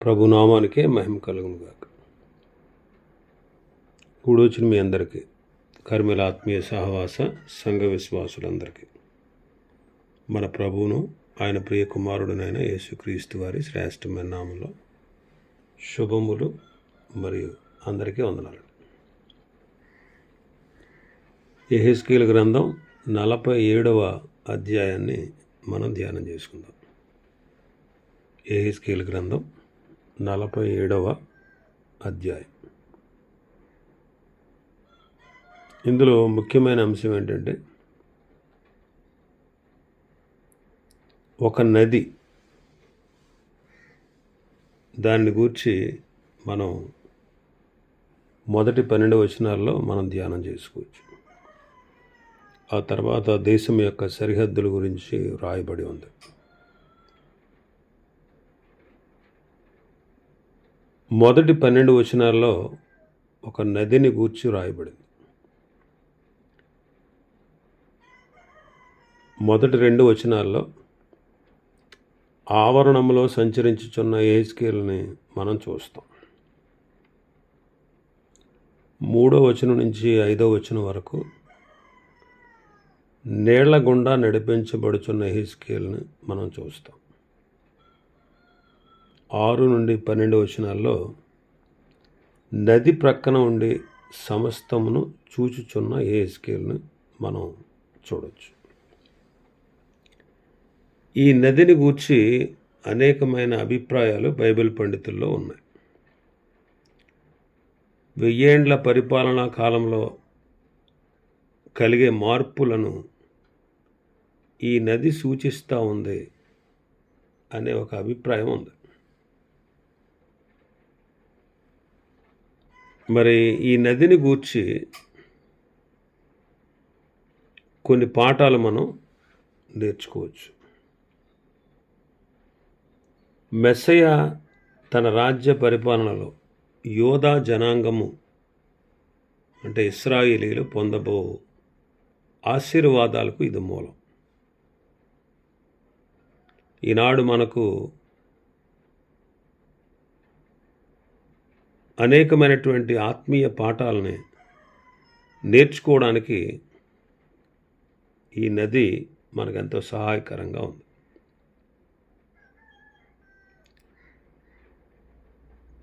ప్రభునామానికే మహిమ కలుగును గాక. కూడొచ్చిన మీ అందరికీ, కర్మల ఆత్మీయ సహవాస సంఘ విశ్వాసులందరికీ మన ప్రభువును ఆయన ప్రియ కుమారుడునైన యేసుక్రీస్తు వారి శ్రేష్టమైన నామంలో శుభములు మరియు అందరికీ వందనాలు. యెహెజ్కేలు గ్రంథం 47వ అధ్యాయాన్ని మనం ధ్యానం చేసుకుందాం. యెహెజ్కేలు గ్రంథం 47వ అధ్యాయం. ఇందులో ముఖ్యమైన అంశం ఏంటంటే, ఒక నది, దాన్ని గూర్చి మనం మొదటి 12 వచనాల్లో మనం ధ్యానం చేసుకోవచ్చు. ఆ తర్వాత దేశం యొక్క సరిహద్దుల గురించి రాయబడి ఉంది. మొదటి 12 వచనాల్లో ఒక నదిని గూర్చి రాయబడింది. మొదటి 2 వచనాల్లో ఆవరణంలో సంచరించుచున్న యెహెజ్కేలుని మనం చూస్తాం. 3వ వచనం నుంచి 5వ వచనం వరకు నీళ్ల గుండా నడిపించబడుచున్న యెహెజ్కేలుని మనం చూస్తాం. 6 నుండి 12 వచనాల్లో నది ప్రక్కన ఉండి సమస్తమును చూచుచున్న యెహెజ్కేలుని మనం చూడవచ్చు. ఈ నదిని గూర్చి అనేకమైన అభిప్రాయాలు బైబిల్ పండితుల్లో ఉన్నాయి. 1000 ఏండ్ల పరిపాలనా కాలంలో కలిగే మార్పులను ఈ నది సూచిస్తూ ఉంది అనే ఒక అభిప్రాయం ఉంది. మరి ఈ నదిని గూర్చి కొన్ని పాఠాలు మనం నేర్చుకోవచ్చు. మెస్సయ్య తన రాజ్య పరిపాలనలో యోధా జనాంగము అంటే ఇశ్రాయేలీలు పొందబో ఆశీర్వాదాలకు ఇది మూలం. ఈనాడు మనకు అనేకమైనటువంటి ఆత్మీయ పాఠాలని నేర్చుకోవడానికి ఈ నది మనకెంతో సహాయకరంగా ఉంది.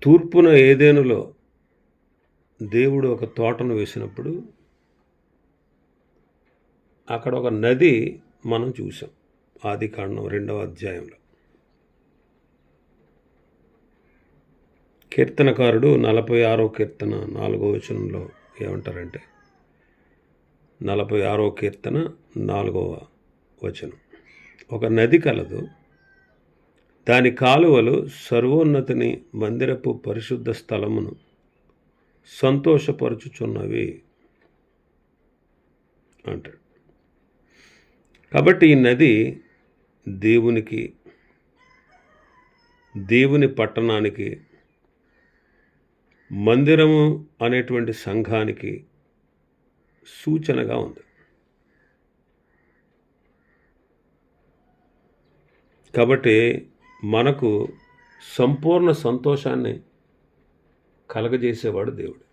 తూర్పున ఏదెనులో దేవుడు ఒక తోటను వేసినప్పుడు అక్కడ ఒక నది మనం చూసాం. ఆదికాండం 2వ అధ్యాయంలో కీర్తనకారుడు 46వ కీర్తన 4వ వచనంలో ఏమంటారంటే, 46వ కీర్తన 4వ వచనం, ఒక నది కలదు, దాని కాలువలు సర్వోన్నతిని మందిరపు పరిశుద్ధ స్థలమును సంతోషపరచుచున్నవి అంటాడు. కాబట్టి ఈ నది దేవుని పట్టణానికి, మందిరము అనేటువంటి సంఘానికి సూచనగా ఉంది. కాబట్టి మనకు సంపూర్ణ సంతోషాన్ని కలగజేసేవాడు దేవుడు.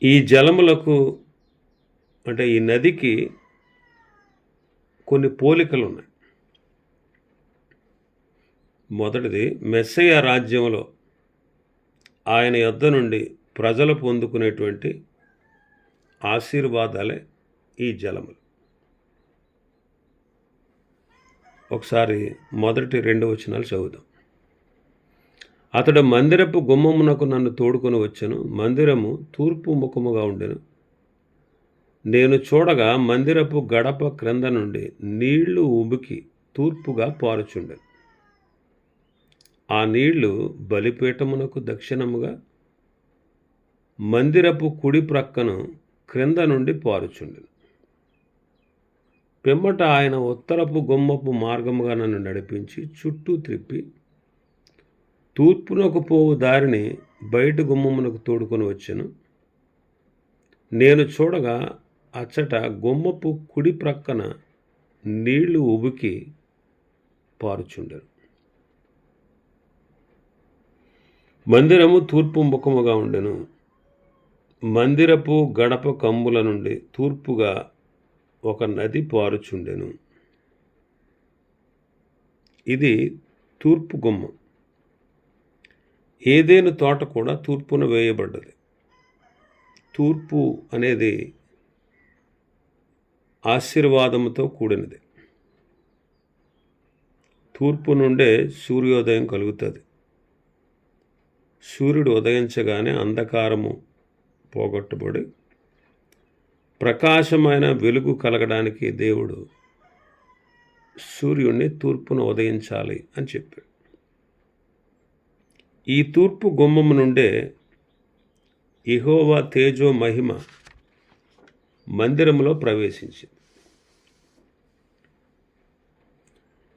ఈ జలములకు అంటే ఈ నదికి కొన్ని పోలికలు ఉన్నాయి. మొదటిది, మెస్సయ్య రాజ్యంలో ఆయన యొద్ద నుండి ప్రజలు పొందుకునేటువంటి ఆశీర్వాదాలే ఈ జలములు. ఒకసారి మొదటి 2 వచనాలు చదువుదాం. అతడు మందిరపు గుమ్మమునకు నన్ను తోడుకొని వచ్చెను. మందిరము తూర్పు ముఖముగా ఉండెను. నేను చూడగా మందిరపు గడప క్రింద నుండి నీళ్లు ఉబికి తూర్పుగా పారుచుండెను. ఆ నీళ్లు బలిపీఠమునకు దక్షిణముగా మందిరపు కుడి ప్రక్కను క్రింద నుండి పారుచుండెను. పిమ్మట ఆయన ఉత్తరపు గుమ్మపు మార్గముగా నన్ను నడిపించి చుట్టూ త్రిప్పి తూర్పునకు పోవు దారిని బయట గుమ్మమునకు తోడుకొని వచ్చెను. నేను చూడగా అచ్చట గుమ్మపు కుడి ప్రక్కన నీళ్లు ఉబికి పారుచుండెను. మందిరము తూర్పు ముఖముగా ఉండెను. మందిరపు గడప కమ్ముల నుండి తూర్పుగా ఒక నది పారుచుండెను. ఇది తూర్పు గుమ్మం. ఏదేను తోట కూడా తూర్పున వేయబడ్డది. తూర్పు అనేది ఆశీర్వాదముతో కూడినది. తూర్పు నుండే సూర్యోదయం కలుగుతుంది. సూర్యుడు ఉదయించగానే అంధకారము పోగొట్టబడి ప్రకాశమైన వెలుగు కలగడానికి దేవుడు సూర్యుడిని తూర్పున ఉదయించాలి అని చెప్పాడు. ఈ తూర్పు గుమ్మము నుండే యెహోవా తేజో మహిమ మందిరములో ప్రవేశించింది.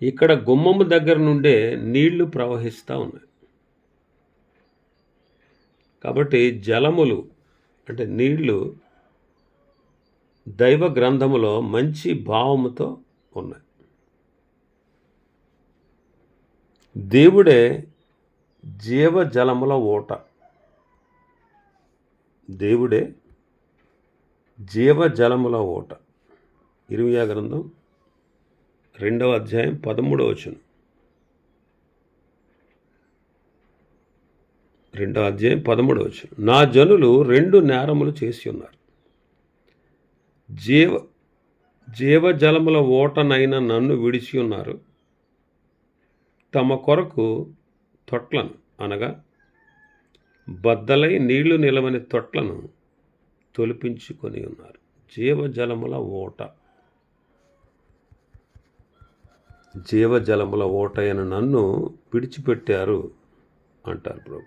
ఇక్కడ గుమ్మము దగ్గర నుండే నీళ్లు ప్రవహిస్తూ ఉన్నాయి. కాబట్టి జలములు అంటే నీళ్లు దైవ గ్రంథములో మంచి భావముతో ఉన్నాయి. దేవుడే జీవజలముల ఓట. దేవుడే జీవజలముల ఓట. ఇర్మియా గ్రంథం 2వ అధ్యాయం 13వ వచనం. 2వ అధ్యాయం 13వ వచనం. నా జనులు 2 నేరములు చేసి ఉన్నారు. జీవజలముల ఓటనైన నన్ను విడిచి ఉన్నారు. తమ కొరకు తొట్లను అనగా బద్దలై నీళ్లు నిలవని తొట్లను తొలిపించుకొని ఉన్నారు. జీవజలముల ఓట. జీవజలముల ఓట అయిన నన్ను విడిచిపెట్టారు అంటారు ప్రభు.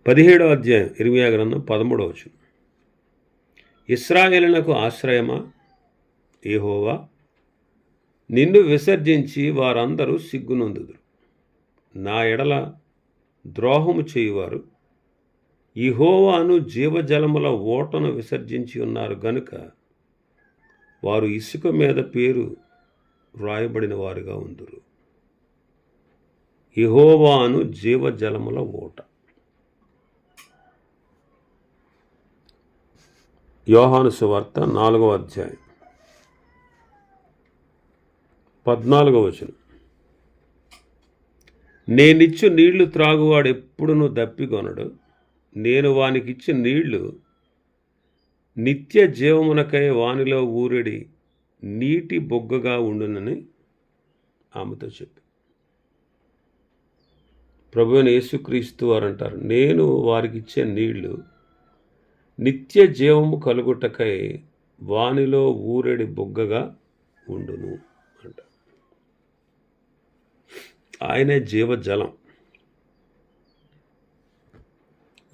పదిహేడవ అధ్యాయం ఇర్మియా గ్రంథం 13వ వచనం. ఇశ్రాయేలునకు ఆశ్రయమా యెహోవా, నిన్ను విసర్జించి వారందరూ సిగ్గునొందుదురు. నా ఎడల ద్రోహము చేయువారు యెహోవాను జీవజలముల ఓటను విసర్జించి ఉన్నారు గనుక వారు ఇసుక మీద పేరు వ్రాయబడిన వారుగా ఉందురు. యెహోవాను జీవజలముల ఓట. యోహాను సువార్త 4వ అధ్యాయం 14వ వచనం. నేనిచ్చు నీళ్లు త్రాగువాడు ఎప్పుడునూ దప్పికొనడు. నేను వానికిచ్చి నీళ్లు నిత్య జీవమునకై వానిలో ఊరెడి నీటి బొగ్గగా ఉండునని ఆమెతో చెప్పి. ప్రభువైన యేసుక్రీస్తు వారు అంటారు, నేను వారికి ఇచ్చే నీళ్లు నిత్య జీవము కలుగుటకై వానిలో ఊరెడి బొగ్గగా ఉండును అంట. ఆయనే జీవజలం.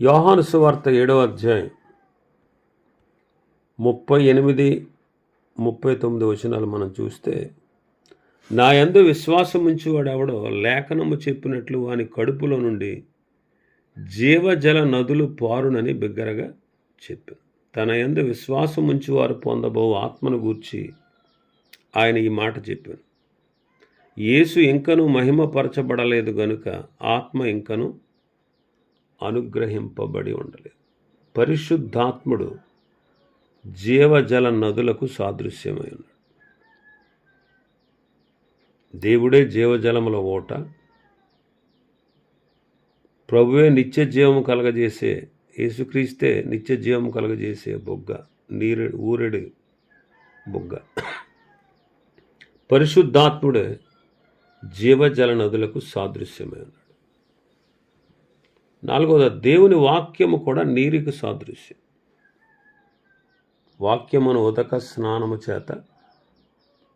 యోహాను సువార్త 7వ అధ్యాయం 38, 39 వచనాలు మనం చూస్తే, నా యందు విశ్వాసముంచువాడు ఎవడో లేఖనము చెప్పినట్లు వాని కడుపులో నుండి జీవజల నదులు పారునని బిగ్గరగా చెప్పాను. తన యందు విశ్వాసముంచువారు పొందబో ఆత్మను గూర్చి ఆయన ఈ మాట చెప్పాను. యేసు ఇంకనూ మహిమపరచబడలేదు గనుక ఆత్మ ఇంకనూ అనుగ్రహింపబడి ఉండలేదు. పరిశుద్ధాత్ముడు జీవజల నదులకు సాదృశ్యమై ఉన్నాడు. దేవుడే జీవజలముల ఓట. ప్రభువే నిత్య జీవము కలగజేసే, యేసుక్రీస్తే నిత్య జీవము కలగజేసే బొగ్గ, ఊరెడి బొగ్గ. పరిశుద్ధాత్ముడే జీవజల నదులకు సాదృశ్యమై ఉన్నాడు. 4వది, దేవుని వాక్యము కూడా నీరుకు సాదృశ్యం. వాక్యమును ఉదక స్నానము చేత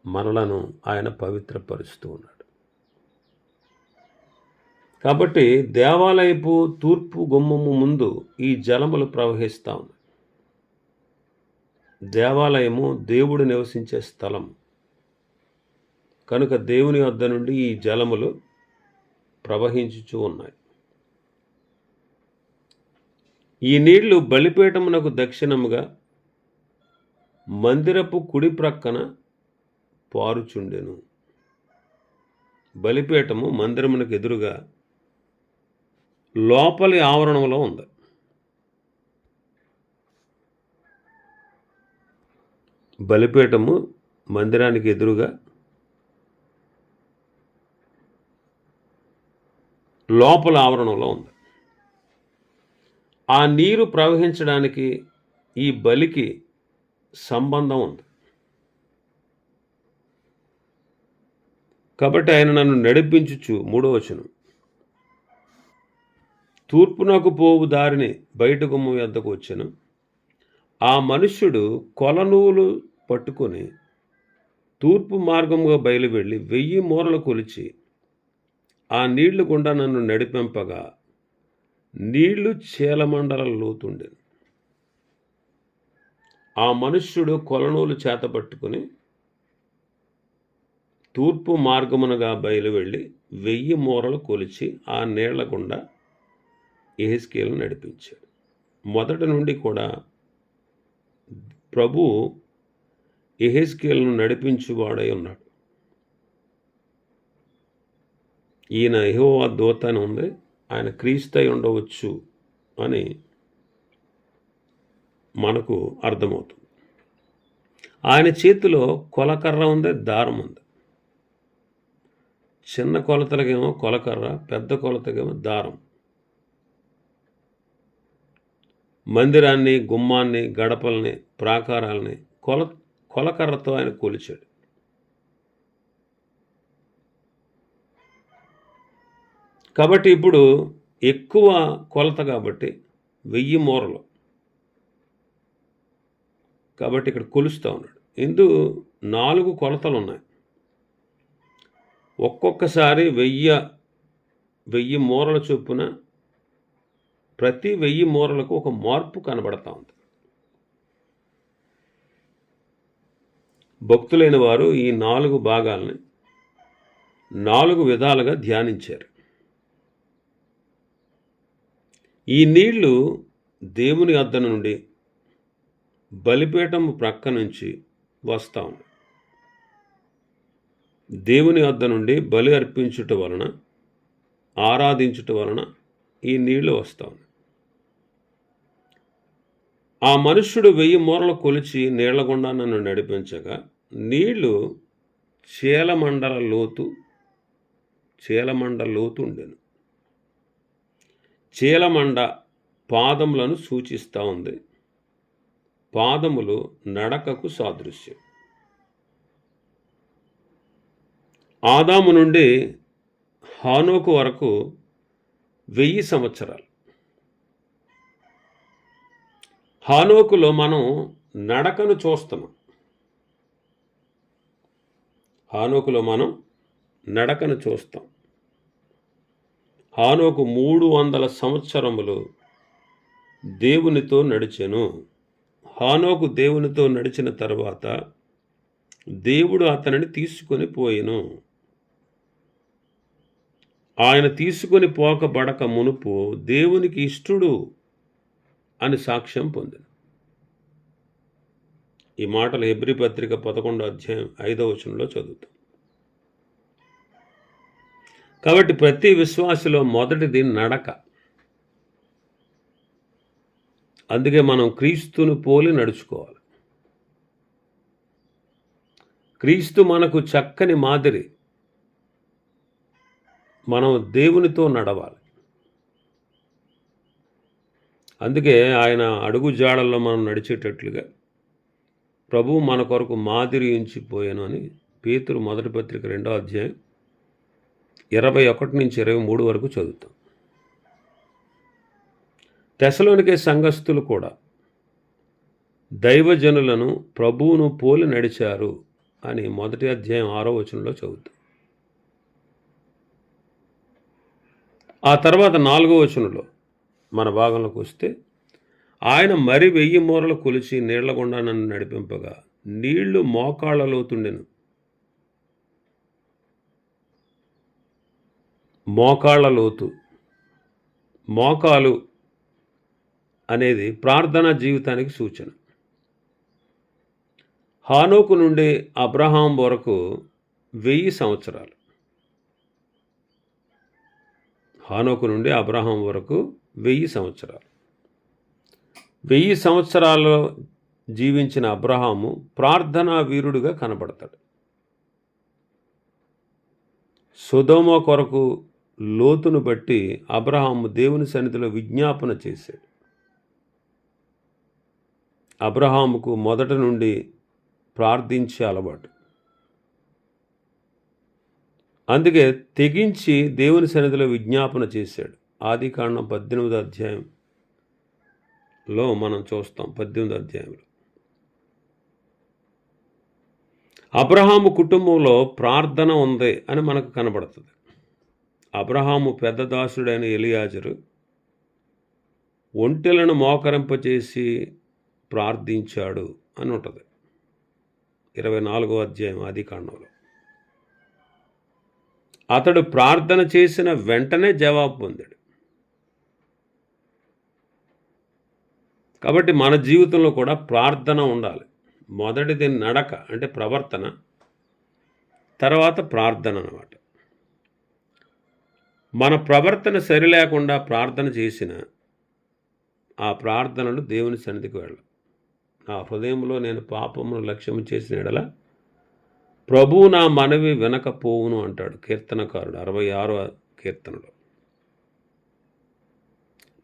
మనలను ఆయన పవిత్రపరుస్తూ ఉన్నాడు. కాబట్టి దేవాలయపు తూర్పు గుమ్మము ముందు ఈ జలములు ప్రవహిస్తూ ఉన్నాయి. దేవాలయము దేవుడు నివసించే స్థలం కనుక దేవుని వద్ద నుండి ఈ జలములు ప్రవహించుచూ ఉన్నాయి. ఈ నీళ్లు బలిపీఠమునకు దక్షిణముగా మందిరపు కుడి ప్రక్కన పారుచుండెను. బలిపీఠము మందిరమునకు ఎదురుగా లోపలి ఆవరణంలో ఉంది. బలిపీఠము మందిరానికి ఎదురుగా లోపల ఆవరణంలో ఉంది. ఆ నీరు ప్రవహించడానికి ఈ బలికి సంబంధం ఉంది. కాబట్టి ఆయన నన్ను నడిపించుచు, 3వ వచనం, తూర్పునకు పోవు దారిని బయట గుమ్మం వద్దకు వచ్చెను. ఆ మనుష్యుడు కొలనూలు పట్టుకొని తూర్పు మార్గముగా బయలువెళ్ళి 1000 మూరలు కొలిచి ఆ నీళ్లు గుండా నన్ను నడిపింపగా నీళ్లు చీలమండల లోతుండెను. ఆ మనుష్యుడు కొలనూలు చేత పట్టుకుని తూర్పు మార్గమునగా బయలువెళ్ళి 1000 మూరలు కొలిచి ఆ నీళ్ల గుండా యెహెజ్కేలును నడిపించాడు. మొదటి నుండి కూడా ప్రభువు యెహెజ్కేలును నడిపించువాడై ఉన్నాడు. ఈయన యెహోవా దూత అని ఉంది, ఆయన క్రీస్తు అయి ఉండవచ్చు అని మనకు అర్థమవుతుంది. ఆయన చేతిలో కొలకర్ర ఉంది, దారం ఉంది. చిన్న కొలతలకేమో కొలకర్ర, పెద్ద కొలతకేమో దారం. మందిరాన్ని, గుమ్మాన్ని, గడపల్ని, ప్రాకారాలని కొలకర్రతో ఆయన కొలిచాడు. కాబట్టి ఇప్పుడు ఎక్కువ కొలత కాబట్టి 1000 మూరలు కాబట్టి ఇక్కడ కొలుస్తూ ఉన్నాడు. ఇందుకు 4 కొలతలు ఉన్నాయి. ఒక్కొక్కసారి 1000 మూరల చొప్పున ప్రతి 1000 మూరలకు ఒక మార్పు కనబడతా ఉంది. భక్తులైన వారు ఈ 4 భాగాలని 4 విధాలుగా ధ్యానించారు. ఈ నీళ్లు దేవుని వద్ద నుండి బలిపీఠం ప్రక్క నుంచి వస్తూ ఉన్నాయి. దేవుని వద్ద నుండి బలి అర్పించుట వలన, ఆరాధించుట వలన ఈ నీళ్లు వస్తూ ఉన్నాయి. ఆ మనుష్యుడు 1000 మూరలు కొలిచి నీళ్ల గుండా నన్ను నడిపించగా నీళ్లు చీలమండల లోతు ఉండెను. చీలమండ పాదములను సూచిస్తూ ఉంది. పాదములు నడకకు సాదృశ్యం. ఆదాము నుండి హానోకు వరకు 1000 సంవత్సరాలు. హానోకులో మనం నడకను చూస్తున్నాం. హానోకులో మనం నడకను చూస్తాం. హానోకు 300 సంవత్సరములు దేవునితో నడిచెను. హానోకు దేవునితో నడిచిన తర్వాత దేవుడు అతనిని తీసుకొని పోయెను. ఆయన తీసుకొని పోకబడక మునుపు దేవునికి ఇష్టుడు అని సాక్ష్యం పొందెను. ఈ మాటలు హెబ్రీ పత్రిక 11వ అధ్యాయం 5వ వచనంలో చదువుతాం. కాబట్టి ప్రతి విశ్వాసిలో మొదటిది నడక. అందుకే మనం క్రీస్తును పోలి నడుచుకోవాలి. క్రీస్తు మనకు చక్కని మాదిరి. మనం దేవునితో నడవాలి. అందుకే ఆయన అడుగు జాడల్లో మనం నడిచేటట్లుగా ప్రభువు మన కొరకు మాదిరి ఉంచిపోయాను అని పేతురు మొదటి పత్రిక 2వ అధ్యాయం 21 నుంచి 23 వరకు చదువుతాం. తెసలోనికే సంఘస్థులు కూడా దైవజనులను ప్రభువును పోలి నడిచారు అని మొదటి అధ్యాయం 6వ వచనంలో చదువుతాం. ఆ తర్వాత 4వ వచనంలో మన భాగంలోకి వస్తే, ఆయన మరి 1000 మూరలు కొలిచి నీళ్ల గుండా నన్ను నడిపింపగా నీళ్లు మోకాళ్ళ లోతుండెను. మోకాళ్ళ లోతు. మోకాలు అనేది ప్రార్థనా జీవితానికి సూచన. హానోకు నుండి అబ్రహాం వరకు 1000 సంవత్సరాలు. హానోకు నుండి అబ్రహాం వరకు 1000 సంవత్సరాలు. 1000 సంవత్సరాల్లో జీవించిన అబ్రహాము ప్రార్థనా వీరుడుగా కనబడతాడు. సొదొమ కొరకు లోతును బట్టి అబ్రహాము దేవుని సన్నిధిలో విజ్ఞాపన చేశాడు. అబ్రహాముకు మొదటి నుండి ప్రార్థించే అలవాటు. అందుకే తెగించి దేవుని సన్నిధిలో విజ్ఞాపన చేశాడు. ఆదికాండం 18వ అధ్యాయంలో మనం చూస్తాం. 18వ అధ్యాయంలో అబ్రహాము కుటుంబంలో ప్రార్థన ఉంది అని మనకు కనబడుతుంది. అబ్రహాము పెద్ద దాసుడైన ఎలియాజరు ఒంటెలను మోకరింపచేసి ప్రార్థించాడు అని ఉంటుంది 24వ అధ్యాయం ఆదికాండంలో. అతడు ప్రార్థన చేసిన వెంటనే జవాబు పొందాడు. కాబట్టి మన జీవితంలో కూడా ప్రార్థన ఉండాలి. మొదటిది నడక అంటే ప్రవర్తన, తర్వాత ప్రార్థన అన్నమాట. మన ప్రవర్తన సరి లేకుండా ప్రార్థన చేసిన ఆ ప్రార్థనలు దేవుని సన్నిధికి వెళ్ళవు. నా హృదయంలో నేను పాపమును లక్ష్యము చేసిన ఎడల ప్రభువు నా మనవి వినకపోవును అంటాడు కీర్తనకారుడు 66వ కీర్తనలో.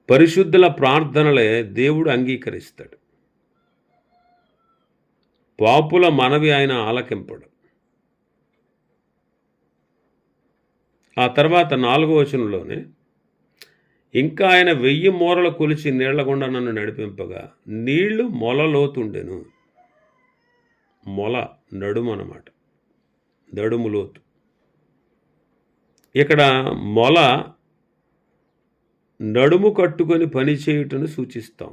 పరిశుద్ధుల ప్రార్థనలే దేవుడు అంగీకరిస్తాడు. పాపుల మనవి ఆయన ఆలకింపడు. ఆ తర్వాత 4వ వచనంలోనే ఇంకా ఆయన 1000 మూరలు కొలిచి నీళ్ల గుండా నన్ను నడిపింపగా నీళ్లు మొలలోతుండెను. మొల నడుము అన్నమాట, నడుము లోతు. ఇక్కడ మొల నడుము కట్టుకొని పనిచేయుటను సూచిస్తాం.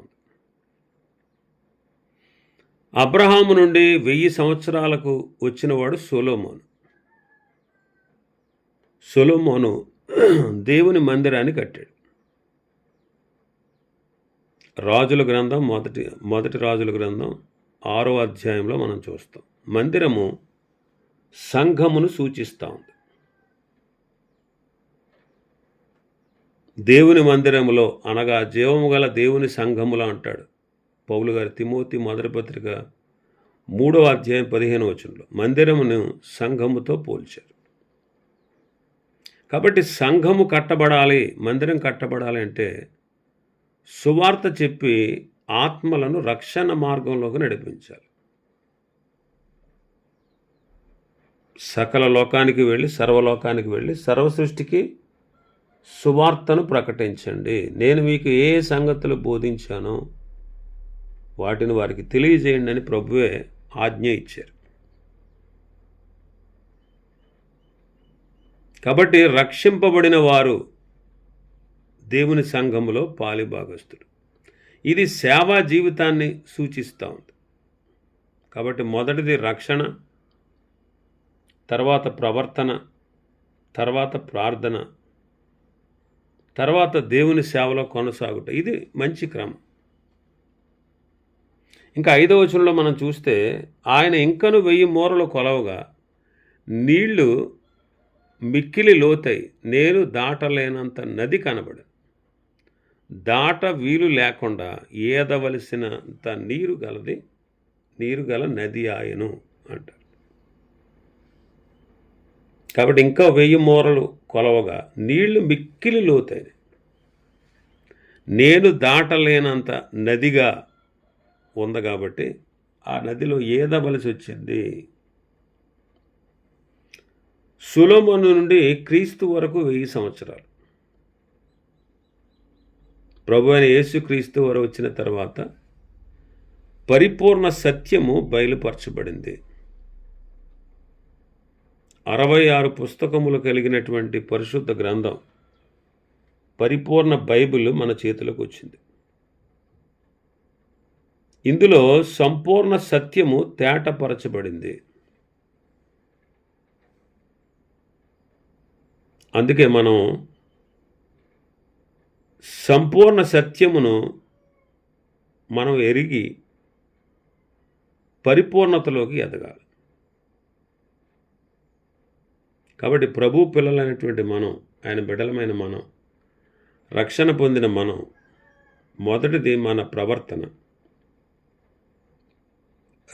అబ్రహాము నుండి 1000 సంవత్సరాలకు వచ్చినవాడు సొలొమోను. సొలొమోను దేవుని మందిరాన్ని కట్టాడు. రాజుల గ్రంథం మొదటి రాజుల గ్రంథం 6వ అధ్యాయంలో మనం చూస్తాం. మందిరము సంఘమును సూచిస్తూ ఉంది. దేవుని మందిరములో అనగా జీవము గల దేవుని సంఘములో అంటాడు పౌలు గారు తిమోతి మొదటి పత్రిక 3వ అధ్యాయం 15వ వచనంలో మందిరమును సంఘముతో పోల్చారు. కాబట్టి సంఘము కట్టబడాలి, మందిరం కట్టబడాలి అంటే సువార్త చెప్పి ఆత్మలను రక్షణ మార్గంలోకి నడిపించాలి. సకల లోకానికి వెళ్ళి సర్వలోకానికి వెళ్ళి సర్వ సృష్టికి సువార్తను ప్రకటించండి. నేను మీకు ఏ సంగతులు బోధించానో వాటిని వారికి తెలియజేయండి అని ప్రభువే ఆజ్ఞ ఇచ్చారు. కాబట్టి రక్షింపబడిన వారు దేవుని సంఘములో పాలిభాగస్తులు. ఇది సేవా జీవితాన్ని సూచిస్తూ ఉంది. కాబట్టి మొదటిది రక్షణ, తర్వాత ప్రవర్తన, తర్వాత ప్రార్థన, తర్వాత దేవుని సేవలో కొనసాగుట. ఇది మంచి క్రమం. ఇంకా 5వ వచనంలో మనం చూస్తే ఆయన ఇంకను 1000 మూరలు కొలవగా నీళ్లు మిక్కిలి లోతై నేను దాటలేనంత నది కనబడు. దాట వీలు లేకుండా ఏదవలసినంత నీరు గల నది ఆయను అంటారు. కాబట్టి ఇంకా 1000 మూరలు కొలవగా నీళ్లు మిక్కిలి లోతైన నేను దాటలేనంత నదిగా ఉంది. కాబట్టి ఆ నదిలో ఏదవలసి వచ్చింది. సొలొమోను నుండి క్రీస్తు వరకు 1000 సంవత్సరాలు. ప్రభు అయిన యేసుక్రీస్తు వారు వచ్చిన తర్వాత పరిపూర్ణ సత్యము బయలుపరచబడింది. 66 పుస్తకములు కలిగినటువంటి పరిశుద్ధ గ్రంథం, పరిపూర్ణ బైబిల్ మన చేతిలోకి వచ్చింది. ఇందులో సంపూర్ణ సత్యము తేటపరచబడింది. అందుకే మనం సంపూర్ణ సత్యమును మనం ఎరిగి పరిపూర్ణతలోకి ఎదగాలి. కాబట్టి ప్రభు పిల్లలైనటువంటి మనం, ఆయన బిడ్డలమైన మనం, రక్షణ పొందిన మనం, మొదటిది మన ప్రవర్తన,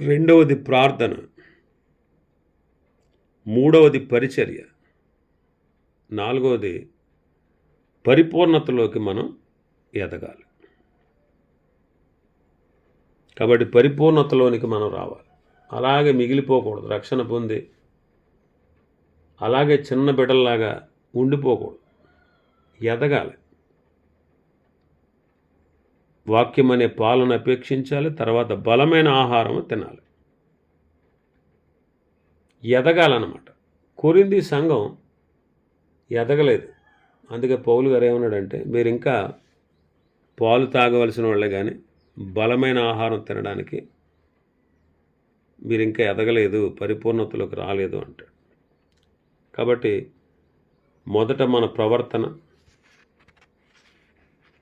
రెండవది ప్రార్థన, మూడవది పరిచర్య, నాలుగవది పరిపూర్ణతలోకి మనం ఎదగాలి. కాబట్టి పరిపూర్ణతలోనికి మనం రావాలి. అలాగే మిగిలిపోకూడదు. రక్షణ పొంది అలాగే చిన్న బిడ్డల్లాగా ఉండిపోకూడదు. ఎదగాలి. వాక్యం అనే పాలను అపేక్షించాలి. తర్వాత బలమైన ఆహారం తినాలి. ఎదగాలన్నమాట. కొరింథీ సంఘం ఎదగలేదు. అందుకే పౌలు గారు ఏమన్నాడంటే, మీరు ఇంకా పాలు తాగవలసిన వాళ్ళే కానీ బలమైన ఆహారం తినడానికి మీరు ఇంకా ఎదగలేదు, పరిపూర్ణతలోకి రాలేదు అంటాడు. కాబట్టి మొదట మన ప్రవర్తన,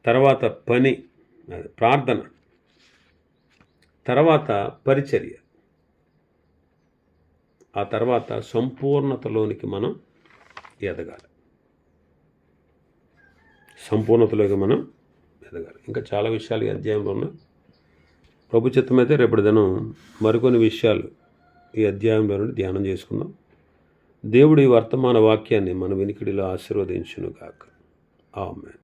తర్వాత పని, ప్రార్థన, తర్వాత పరిచర్య, ఆ తర్వాత సంపూర్ణతలోనికి మనం ఎదగాలి. సంపూర్ణతలోకి మనం ఎదగాలి. ఇంకా చాలా విషయాలు ఈ అధ్యాయంలో ఉన్నాయి. ప్రభు చిత్తమైతే రేపటి దినం మరికొన్ని విషయాలు ఈ అధ్యాయంలో నుండి ధ్యానం చేసుకుందాం. దేవుడి వర్తమాన వాక్యాన్ని మన వినికిడిలో ఆశీర్వదించును గాక. ఆమేన్.